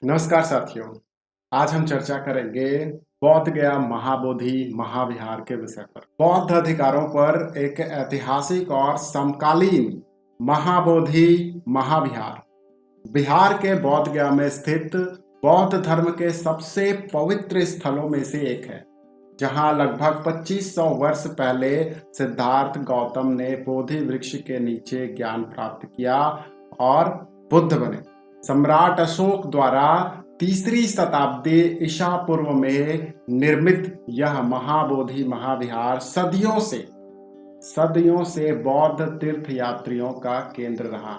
नमस्कार साथियों। आज हम चर्चा करेंगे बौद्ध गया महाबोधि महाविहार के विषय पर। बौद्ध अधिकारों पर एक ऐतिहासिक और समकालीन महाबोधि महाविहार बिहार के बौद्ध गया में स्थित बौद्ध धर्म के सबसे पवित्र स्थलों में से एक है, जहां लगभग 2500 वर्ष पहले सिद्धार्थ गौतम ने बोधि वृक्ष के नीचे ज्ञान प्राप्त किया और बुद्ध बने। सम्राट अशोक द्वारा 3री शताब्दी ईसा पूर्व में निर्मित यह महाबोधि महाविहार सदियों से बौद्ध तीर्थयात्रियों का केंद्र रहा।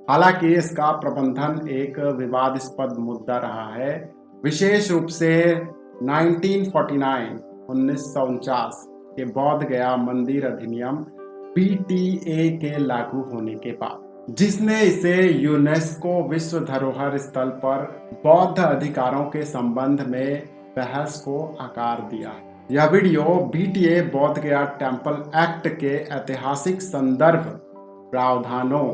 हालांकि इसका प्रबंधन एक विवादास्पद मुद्दा रहा है, विशेष रूप से 1949 के बौद्ध गया मंदिर अधिनियम BTA के लागू होने के बाद, जिसने इसे यूनेस्को विश्व धरोहर स्थल पर बौद्ध अधिकारों के संबंध में बहस को आकार दिया है। यह वीडियो BTA बौद्ध गया टेम्पल एक्ट के ऐतिहासिक संदर्भ, प्रावधानों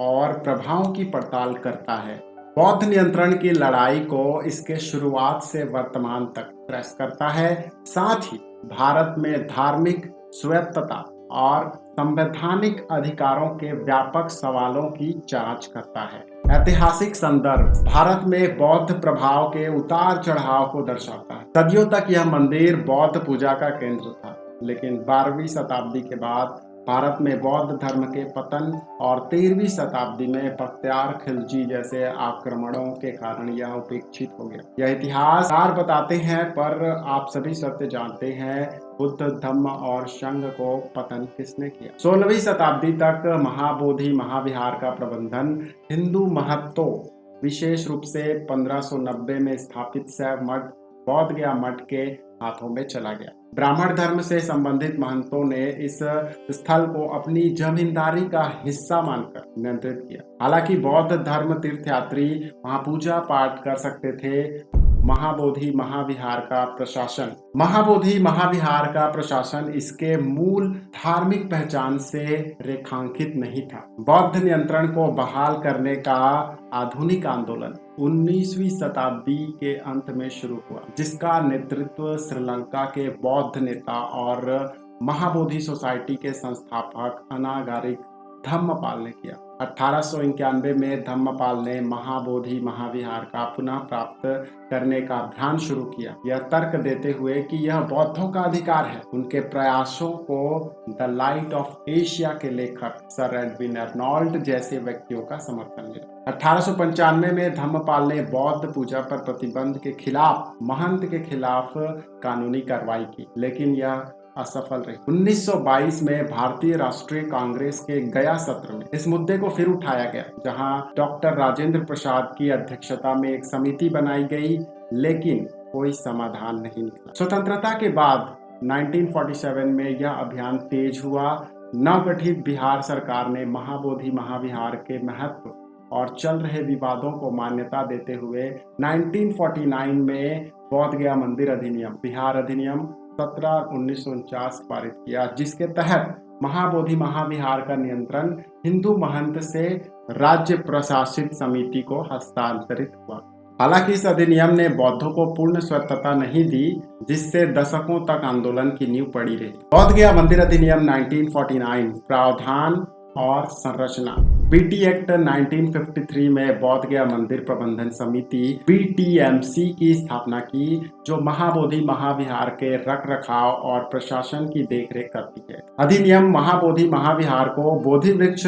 और प्रभावों की पड़ताल करता है। बौद्ध नियंत्रण की लड़ाई को इसके शुरुआत से वर्तमान तक ट्रेस करता है, साथ ही भारत में धार्मिक स्वायत्तता और संवैधानिक अधिकारों के व्यापक सवालों की जांच करता है। ऐतिहासिक संदर्भ भारत में बौद्ध प्रभाव के उतार चढ़ाव को दर्शाता है। सदियों तक यह मंदिर बौद्ध पूजा का केंद्र था, लेकिन 12वीं शताब्दी के बाद भारत में बौद्ध धर्म के पतन और 13वीं शताब्दी में बख्तियार खिलजी जैसे आक्रमणों के कारण यह उपेक्षित हो गया। यह इतिहासकार बताते हैं, पर आप सभी सत्य जानते हैं, बुद्ध धम्म और संघ को पतन किसने किया। 16वीं शताब्दी तक महाबोधि महाविहार का प्रबंधन हिंदू महत्तों, विशेष रूप से 1590 में स्थापित शैव मठ बौद्ध गया मठ के हाथों में चला गया। ब्राह्मण धर्म से संबंधित महंतों ने इस स्थल को अपनी जमींदारी का हिस्सा मानकर नियंत्रित किया। हालांकि बौद्ध धर्म तीर्थयात्री वहां पूजा पाठ कर सकते थे। महाबोधि महाविहार का प्रशासन इसके मूल धार्मिक पहचान से रेखांकित नहीं था। बौद्ध नियंत्रण को बहाल करने का आधुनिक आंदोलन 19वीं शताब्दी के अंत में शुरू हुआ, जिसका नेतृत्व श्रीलंका के बौद्ध नेता और महाबोधि सोसाइटी के संस्थापक अनागारिक धम्मपाल ने किया। 1891 में धम्मपाल ने महाबोधि महाविहार का पुनः प्राप्त करने का अभियान शुरू किया, यह तर्क देते हुए कि यह बौद्धों का अधिकार है। उनके प्रयासों को द लाइट ऑफ एशिया के लेखक सर एडविन अर्नोल्ड जैसे व्यक्तियों का समर्थन मिला। 1895 में धम्मपाल ने बौद्ध पूजा पर प्रतिबंध के खिलाफ महंत के खिलाफ कानूनी कार्रवाई की, लेकिन यह असफल रही। 1922 में भारतीय राष्ट्रीय कांग्रेस के गया सत्र में इस मुद्दे को फिर उठाया गया, जहां डॉक्टर राजेंद्र प्रसाद की अध्यक्षता में एक समिति बनाई गई, लेकिन कोई समाधान नहीं निकला। स्वतंत्रता के बाद 1947 में यह अभियान तेज हुआ। नवगठित बिहार सरकार ने महाबोधि महाविहार के महत्व और चल रहे विवादों को मान्यता देते हुए 1949 में बौद्ध गया मंदिर अधिनियम बिहार अधिनियम 17/1949 पारित किया, जिसके तहत महाबोधि महाविहार का नियंत्रण हिंदू महंत से राज्य प्रशासित समिति को हस्तांतरित हुआ। हालांकि इस अधिनियम ने बौद्धों को पूर्ण स्वायत्तता नहीं दी, जिससे दशकों तक आंदोलन की नींव पड़ी रही। बौद्ध गया मंदिर अधिनियम 1949 प्रावधान और संरचना BT एक्ट 1953 में बौद्ध गया मंदिर प्रबंधन समिति BTMC की स्थापना की, जो महाबोधि महाविहार के रख रखाव और प्रशासन की देखरेख करती है। अधिनियम महाबोधि महाविहार को बोधि वृक्ष,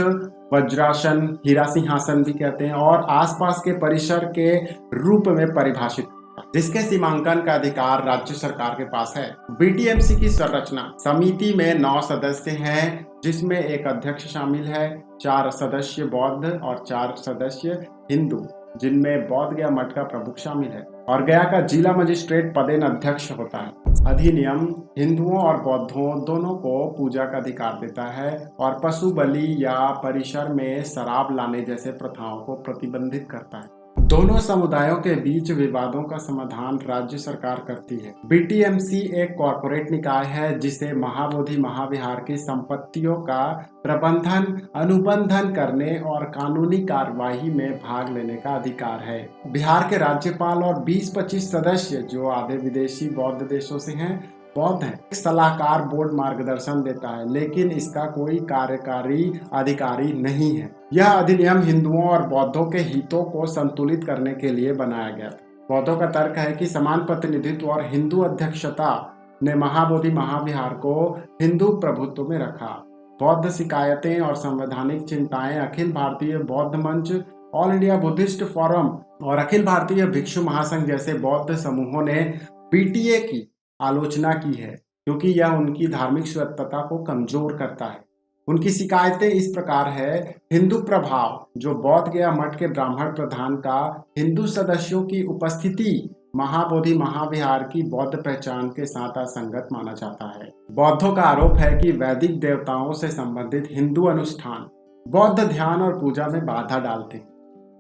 वज्रासन, हीरा सिंहासन भी कहते हैं और आसपास के परिसर के रूप में परिभाषित, जिसके सीमांकन का अधिकार राज्य सरकार के पास है। BTMC की संरचना समिति में 9 सदस्य हैं, जिसमें एक अध्यक्ष शामिल है, 4 सदस्य बौद्ध और 4 सदस्य हिंदू, जिनमें बौद्ध गया मठ का प्रमुख शामिल है, और गया का जिला मजिस्ट्रेट पदेन अध्यक्ष होता है। अधिनियम हिंदुओं और बौद्धों दोनों को पूजा का अधिकार देता है और पशु बलि या परिसर में शराब लाने जैसे प्रथाओं को प्रतिबंधित करता है। दोनों समुदायों के बीच विवादों का समाधान राज्य सरकार करती है। बीटीएमसी एक कॉरपोरेट निकाय है जिसे महाबोधि महाविहार की संपत्तियों का प्रबंधन, अनुबंधन करने और कानूनी कार्यवाही में भाग लेने का अधिकार है। बिहार के राज्यपाल और 20-25 सदस्य जो आधे विदेशी बौद्ध देशों से हैं, बौद्ध है। सलाहकार बोर्ड मार्गदर्शन देता है, लेकिन इसका कोई कार्यकारी अधिकारी नहीं है। यह अधिनियम हिंदुओं और बौद्धों के हितों को संतुलित करने के लिए बनाया गया था। बौद्धों का तर्क है कि समान प्रतिनिधित्व और हिंदू अध्यक्षता ने महाबोधि महाविहार को हिंदू प्रभुत्व में रखा। बौद्ध शिकायतें और संवैधानिक चिंताएं अखिल भारतीय बौद्ध मंच, ऑल इंडिया बुद्धिस्ट फोरम और अखिल भारतीय भिक्षु महासंघ जैसे बौद्ध समूहों ने बीटीए की आलोचना की है, क्योंकि यह उनकी धार्मिक स्वतंत्रता को कमजोर करता है। उनकी शिकायतें इस प्रकार है: हिंदू प्रभाव, जो बौद्ध गया मठ के ब्राह्मण प्रधान का हिंदू सदस्यों की उपस्थिति महाबोधि महाविहार की बौद्ध पहचान के साथ असंगत माना जाता है। बौद्धों का आरोप है कि वैदिक देवताओं से संबंधित हिंदू अनुष्ठान बौद्ध ध्यान और पूजा में बाधा डालते हैं।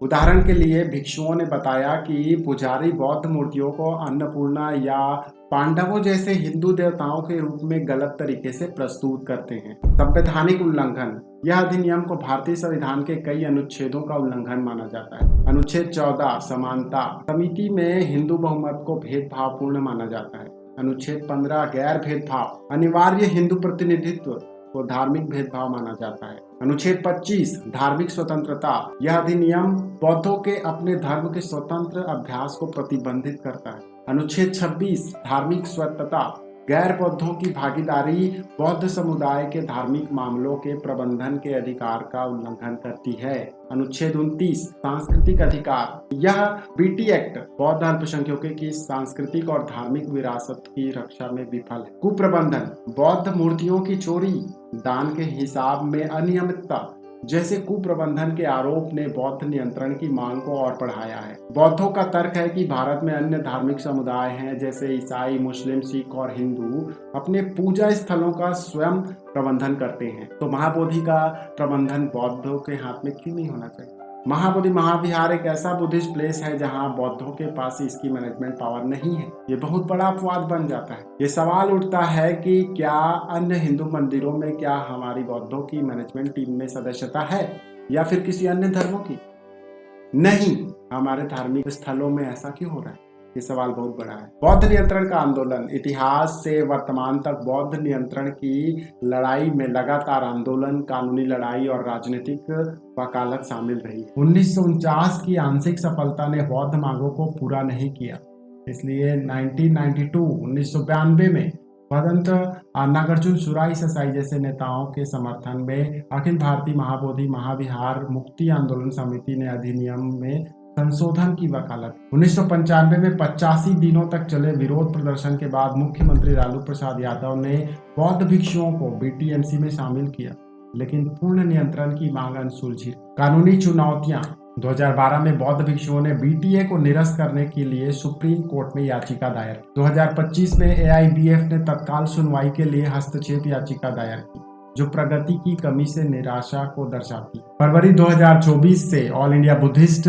उदाहरण के लिए भिक्षुओं ने बताया कि पुजारी बौद्ध मूर्तियों को अन्नपूर्णा या पांडवों जैसे हिंदू देवताओं के रूप में गलत तरीके से प्रस्तुत करते हैं। संवैधानिक उल्लंघन, यह अधिनियम को भारतीय संविधान के कई अनुच्छेदों का उल्लंघन माना जाता है। अनुच्छेद 14 समानता, समिति में हिंदू बहुमत को भेदभावपूर्ण माना जाता है। अनुच्छेद 15 गैर भेदभाव, अनिवार्य हिंदू प्रतिनिधित्व को धार्मिक भेदभाव माना जाता है। अनुच्छेद 25 धार्मिक स्वतंत्रता, यह अधिनियम बौद्धों के अपने धर्म के स्वतंत्र अभ्यास को प्रतिबंधित करता है। अनुच्छेद 26 धार्मिक स्वतंत्रता, गैर बौद्धों की भागीदारी बौद्ध समुदाय के धार्मिक मामलों के प्रबंधन के अधिकार का उल्लंघन करती है। अनुच्छेद 29 सांस्कृतिक अधिकार, यह बीटी एक्ट बौद्ध अल्पसंख्यकों की सांस्कृतिक और धार्मिक विरासत की रक्षा में विफल है। कुप्रबंधन, बौद्ध मूर्तियों की चोरी, दान के हिसाब में अनियमितता जैसे कुप्रबंधन के आरोप ने बौद्ध नियंत्रण की मांग को और बढ़ाया है। बौद्धों का तर्क है कि भारत में अन्य धार्मिक समुदाय हैं जैसे ईसाई, मुस्लिम, सिख और हिंदू अपने पूजा स्थलों का स्वयं प्रबंधन करते हैं, तो महाबोधि का प्रबंधन बौद्धों के हाथ में क्यों नहीं होना चाहिए? महाबोधि महाविहार एक ऐसा बुद्धिस्ट प्लेस है जहां बौद्धों के पास इसकी मैनेजमेंट पावर नहीं है। ये बहुत बड़ा अपवाद बन जाता है। ये सवाल उठता है कि क्या अन्य हिंदू मंदिरों में क्या हमारी बौद्धों की मैनेजमेंट टीम में सदस्यता है या फिर किसी अन्य धर्मों की? नहीं, हमारे धार्मिक स्थलों में ऐसा क्यों हो रहा है? ये सवाल बहुत बड़ा है। बौद्ध नियंत्रण का आंदोलन, इतिहास से वर्तमान तक बौद्ध नियंत्रण की लड़ाई में लगातार आंदोलन, कानूनी लड़ाई और राजनीतिक वकालत शामिल रही। 1949 की आंशिक सफलता ने बौद्ध मांगों को पूरा नहीं किया, इसलिए 1992 में भदंत नागार्जुन सुराई ससाई जैसे नेताओं के समर्थन में अखिल भारतीय महाबोधि महाविहार मुक्ति आंदोलन समिति ने अधिनियम में संशोधन की वकालत। 1995 में 85 दिनों तक चले विरोध प्रदर्शन के बाद मुख्यमंत्री लालू प्रसाद यादव ने बौद्ध भिक्षुओं को बीटीएमसी में शामिल किया, लेकिन पूर्ण नियंत्रण की मांग अनसुलझी। कानूनी चुनौतियां, 2012 में बौद्ध भिक्षुओं ने बीटीए को निरस्त करने के लिए सुप्रीम कोर्ट में याचिका दायर की। 2025 में एआईबीएफ ने तत्काल सुनवाई के लिए हस्तक्षेप याचिका दायर की, जो प्रगति की कमी से निराशा को दर्शाती। फरवरी 2024 से ऑल इंडिया बुद्धिस्ट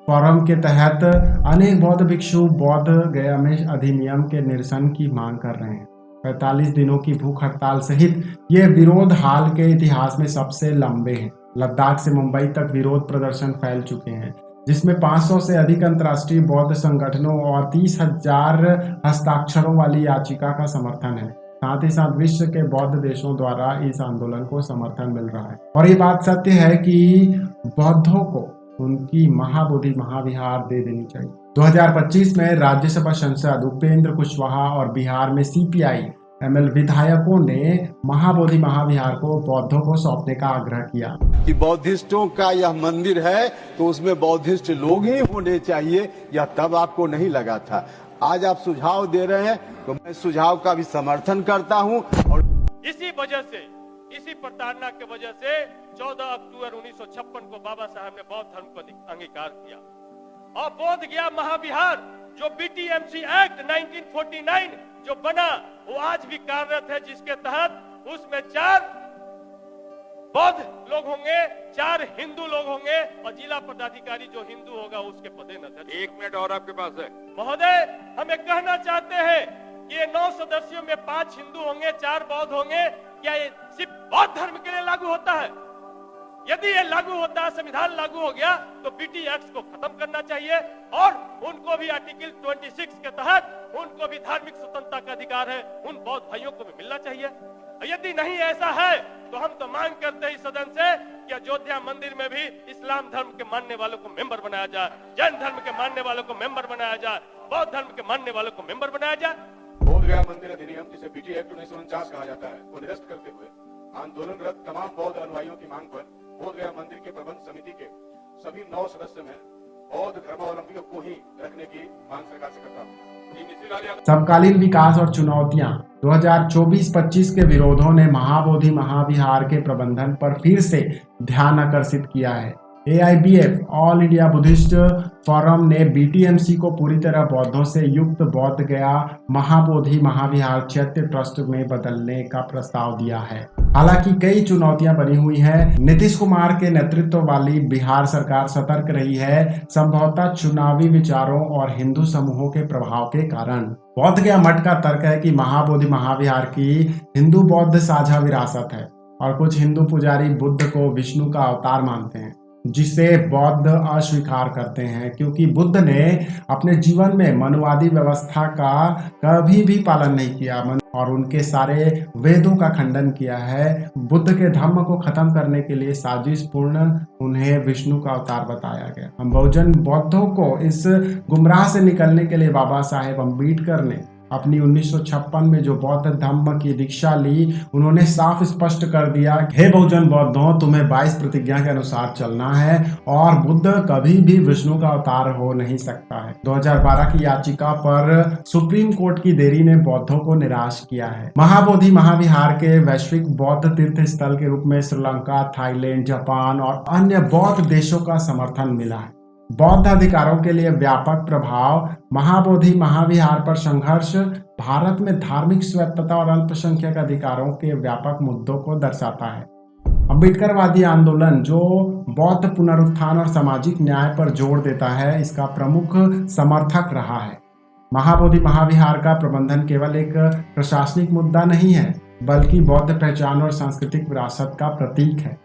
फोरम के तहत अनेक बौद्ध भिक्षु बौद्ध गया में अधिनियम के निरसन की मांग कर रहे हैं। 45 दिनों की भूख हड़ताल सहित ये विरोध हाल के इतिहास में सबसे लंबे हैं। लद्दाख से मुंबई तक विरोध प्रदर्शन फैल चुके हैं, जिसमें 500 से अधिक अंतर्राष्ट्रीय बौद्ध संगठनों और 30,000 हस्ताक्षरों वाली याचिका का समर्थन है। साथ ही साथ विश्व के बौद्ध देशों द्वारा इस आंदोलन को समर्थन मिल रहा है। और ये बात सत्य है कि बौद्धों को उनकी महाबोधि महाविहार दे देनी चाहिए। 2025 में राज्यसभा सांसद उपेंद्र कुशवाहा और बिहार में सीपीआई एमएल विधायकों ने महाबोधि महाविहार को बौद्धों को सौंपने का आग्रह किया कि बौद्धिस्टों का यह मंदिर है तो उसमें बौद्धिस्ट लोग ही होने चाहिए, यह तब आपको नहीं लगा था। आज आप सुझाव दे रहे हैं तो मैं सुझाव का भी समर्थन करता हूं। और इसी वजह से, इसी प्रताड़ना के वजह से 14 अक्टूबर 1956 को बाबा साहब ने बौद्ध धर्म को अंगीकार किया और बोध गया महाविहार जो बीटीएमसी एक्ट 1949 जो बना वो आज भी कार्यरत है, जिसके तहत उसमें 4 बौद्ध लोग होंगे, 4 हिंदू लोग होंगे और जिला पदाधिकारी जो हिंदू होगा उसके पदे नजर। 1 मिनट और आपके पास है। महोदय, हम ये कहना चाहते हैं कि ये 9 सदस्यों में 5 हिंदू होंगे, 4 बौद्ध होंगे। क्या ये सिर्फ बौद्ध धर्म के लिए लागू होता है? यदि ये लागू होता है, संविधान लागू हो गया, तो बीटी एक्ट को खत्म करना चाहिए और उनको भी आर्टिकल 26 के तहत उनको भी धार्मिक स्वतंत्रता का अधिकार है, उन बौद्ध भाइयों को भी मिलना चाहिए। यदि नहीं ऐसा है तो हम तो मांग करते हैं सदन से कि अयोध्या मंदिर में भी इस्लाम धर्म के मानने वालों को मेंबर बनाया जाए, जैन धर्म के मानने वालों को मेंबर बनाया जाए, बौद्ध धर्म के मानने वालों को मेंबर बनाया जाए। बोध गया मंदिर अधिनियम, जिसे बीटी एक्ट 1949 कहा जाता है, को निरस्त करते हुए आंदोलनरत तमाम बौद्ध अनुयायियों की मांग पर बोध गया मंदिर के प्रबंध समिति के सभी 9 सदस्य में बौद्ध धर्मावलंबियों को ही रखने की मांग सरकार से करता हूँ। समकालीन विकास और चुनौतियां 2024-25 के विरोधों ने महाबोधि महाविहार के प्रबंधन पर फिर से ध्यान आकर्षित किया है। AIBF all India Buddhist forum ने BTMC को पूरी तरह बौद्धों से युक्त बोध गया महाबोधि महाविहार चैत्य ट्रस्ट में बदलने का प्रस्ताव दिया है। हालांकि कई चुनौतियां बनी हुई हैं। नीतीश कुमार के नेतृत्व वाली बिहार सरकार सतर्क रही है, संभवतः चुनावी विचारों और हिंदू समूहों के प्रभाव के कारण। बोध गया मठ का तर्क है कि महाबोधि महाविहार की हिंदू बौद्ध साझा विरासत है और कुछ हिंदू पुजारी बुद्ध को विष्णु का अवतार मानते हैं, जिसे बौद्ध अस्वीकार करते हैं, क्योंकि बुद्ध ने अपने जीवन में मनुवादी व्यवस्था का कभी भी पालन नहीं किया और उनके सारे वेदों का खंडन किया है। बुद्ध के धर्म को खत्म करने के लिए साजिशपूर्ण उन्हें विष्णु का अवतार बताया गया। हम बहुजन बौद्धों को इस गुमराह से निकलने के लिए बाबा साहेब अम्बेडकर ने अपनी 1956 में जो बौद्ध धर्म की दीक्षा ली, उन्होंने साफ स्पष्ट कर दिया, हे बहुजन बौद्धों, तुम्हें 22 प्रतिज्ञा के अनुसार चलना है और बुद्ध कभी भी विष्णु का अवतार हो नहीं सकता है। 2012 की याचिका पर सुप्रीम कोर्ट की देरी ने बौद्धों को निराश किया है। महाबोधि महाविहार के वैश्विक बौद्ध तीर्थ स्थल के रूप में श्रीलंका, थाईलैंड, जापान और अन्य बौद्ध देशों का समर्थन मिला है। बौद्ध अधिकारों के लिए व्यापक प्रभाव, महाबोधि महाविहार पर संघर्ष भारत में धार्मिक स्वायत्तता और अल्पसंख्यक अधिकारों के व्यापक मुद्दों को दर्शाता है। अम्बेडकरवादी आंदोलन, जो बौद्ध पुनरुत्थान और सामाजिक न्याय पर जोर देता है, इसका प्रमुख समर्थक रहा है। महाबोधि महाविहार का प्रबंधन केवल एक प्रशासनिक मुद्दा नहीं है, बल्कि बौद्ध पहचान और सांस्कृतिक विरासत का प्रतीक है।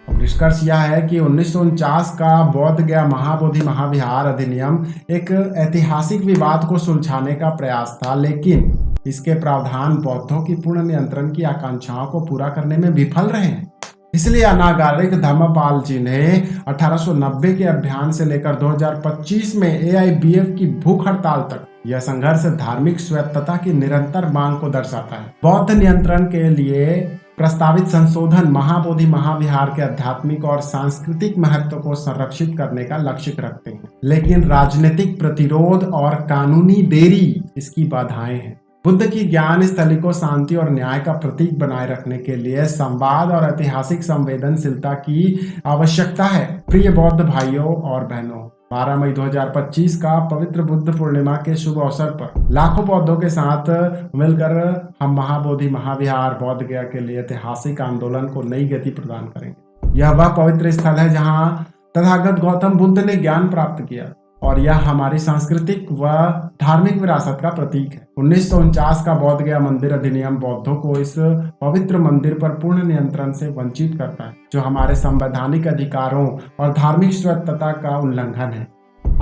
निष्कर्ष यह है कि 1949 का बोध गया महाबोधि महाविहार अधिनियम एक ऐतिहासिक विवाद को सुलझाने का प्रयास था, लेकिन इसके प्रावधान बौद्धों की पूर्ण नियंत्रण की आकांक्षाओं को पूरा करने में विफल रहे हैं। इसलिए अनागारिक धर्मपाल जी ने 1890 के अभियान से लेकर 2025 में AIBF की भूख हड़ताल तक यह संघर्ष धार्मिक स्वायत्तता की निरंतर मांग को दर्शाता है। बौद्ध नियंत्रण के लिए प्रस्तावित संशोधन महाबोधि महाविहार के आध्यात्मिक और सांस्कृतिक महत्व को संरक्षित करने का लक्ष्य रखते हैं, लेकिन राजनीतिक प्रतिरोध और कानूनी देरी इसकी बाधाएं हैं। बुद्ध की ज्ञान स्थली को शांति और न्याय का प्रतीक बनाए रखने के लिए संवाद और ऐतिहासिक संवेदनशीलता की आवश्यकता है। प्रिय बौद्ध भाइयों और बहनों, 12 मई 2025 का पवित्र बुद्ध पूर्णिमा के शुभ अवसर पर लाखों बौद्धों के साथ मिलकर हम महाबोधि महाविहार बोध गया के लिए ऐतिहासिक आंदोलन को नई गति प्रदान करेंगे। यह वह पवित्र स्थल है जहां तथागत गौतम बुद्ध ने ज्ञान प्राप्त किया और यह हमारी सांस्कृतिक व धार्मिक विरासत का प्रतीक है। 1949 का बोध गया मंदिर अधिनियम बौद्धों को इस पवित्र मंदिर पर पूर्ण नियंत्रण से वंचित करता है, जो हमारे संवैधानिक अधिकारों और धार्मिक स्वायत्तता का उल्लंघन है।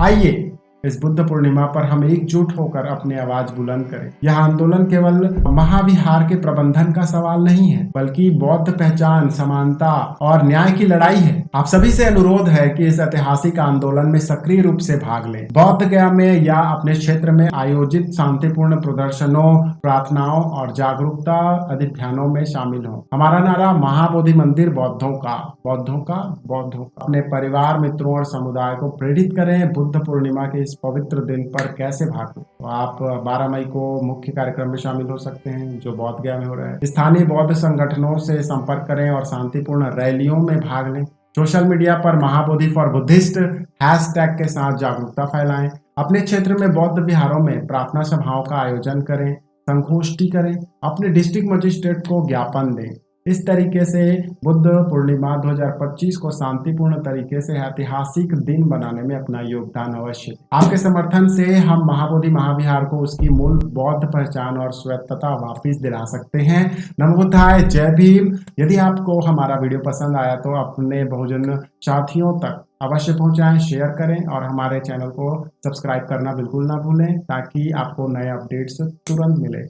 आइए इस बुद्ध पूर्णिमा पर हम एकजुट होकर अपनी आवाज बुलंद करें। यह आंदोलन केवल महाविहार के प्रबंधन का सवाल नहीं है, बल्कि बौद्ध पहचान, समानता और न्याय की लड़ाई है। आप सभी से अनुरोध है कि इस ऐतिहासिक आंदोलन में सक्रिय रूप से भाग लें। बौद्ध गया में या अपने क्षेत्र में आयोजित शांतिपूर्ण प्रदर्शनों, प्रार्थनाओं और जागरूकता अभियानों में शामिल हों। हमारा नारा महाबोधि मंदिर बौद्धों का, बौद्धों का, बौद्धों का। अपने परिवार, मित्रों और समुदाय को प्रेरित करें बुद्ध पूर्णिमा के इस पवित्र दिन पर कैसे भागें। तो आप 12 मई को मुख्य कार्यक्रम में शामिल हो सकते हैं जो बोध गया में हो रहा है। स्थानीय बौद्ध संगठनों से संपर्क करें और शांतिपूर्ण रैलियों में भाग लें। सोशल मीडिया पर महाबोधि फॉर बुद्धिस्ट हैशटैग के साथ जागरूकता फैलाएं। अपने क्षेत्र में बौद्ध विहारों में प्रार्थना सभाओं का आयोजन करें, संगोष्ठी करें, अपने डिस्ट्रिक्ट मजिस्ट्रेट को ज्ञापन दें। इस तरीके से बुद्ध पूर्णिमा 2025 को शांतिपूर्ण तरीके से ऐतिहासिक दिन बनाने में अपना योगदान अवश्य। आपके समर्थन से हम महाबोधि महाविहार को उसकी मूल बौद्ध पहचान और स्वायत्तता वापिस दिला सकते हैं। नमो बुद्धाय, जय भीम। यदि आपको हमारा वीडियो पसंद आया तो अपने बहुजन साथियों तक अवश्य पहुंचाएं, शेयर करें और हमारे चैनल को सब्सक्राइब करना बिल्कुल ना भूलें ताकि आपको नए अपडेट्स तुरंत मिले।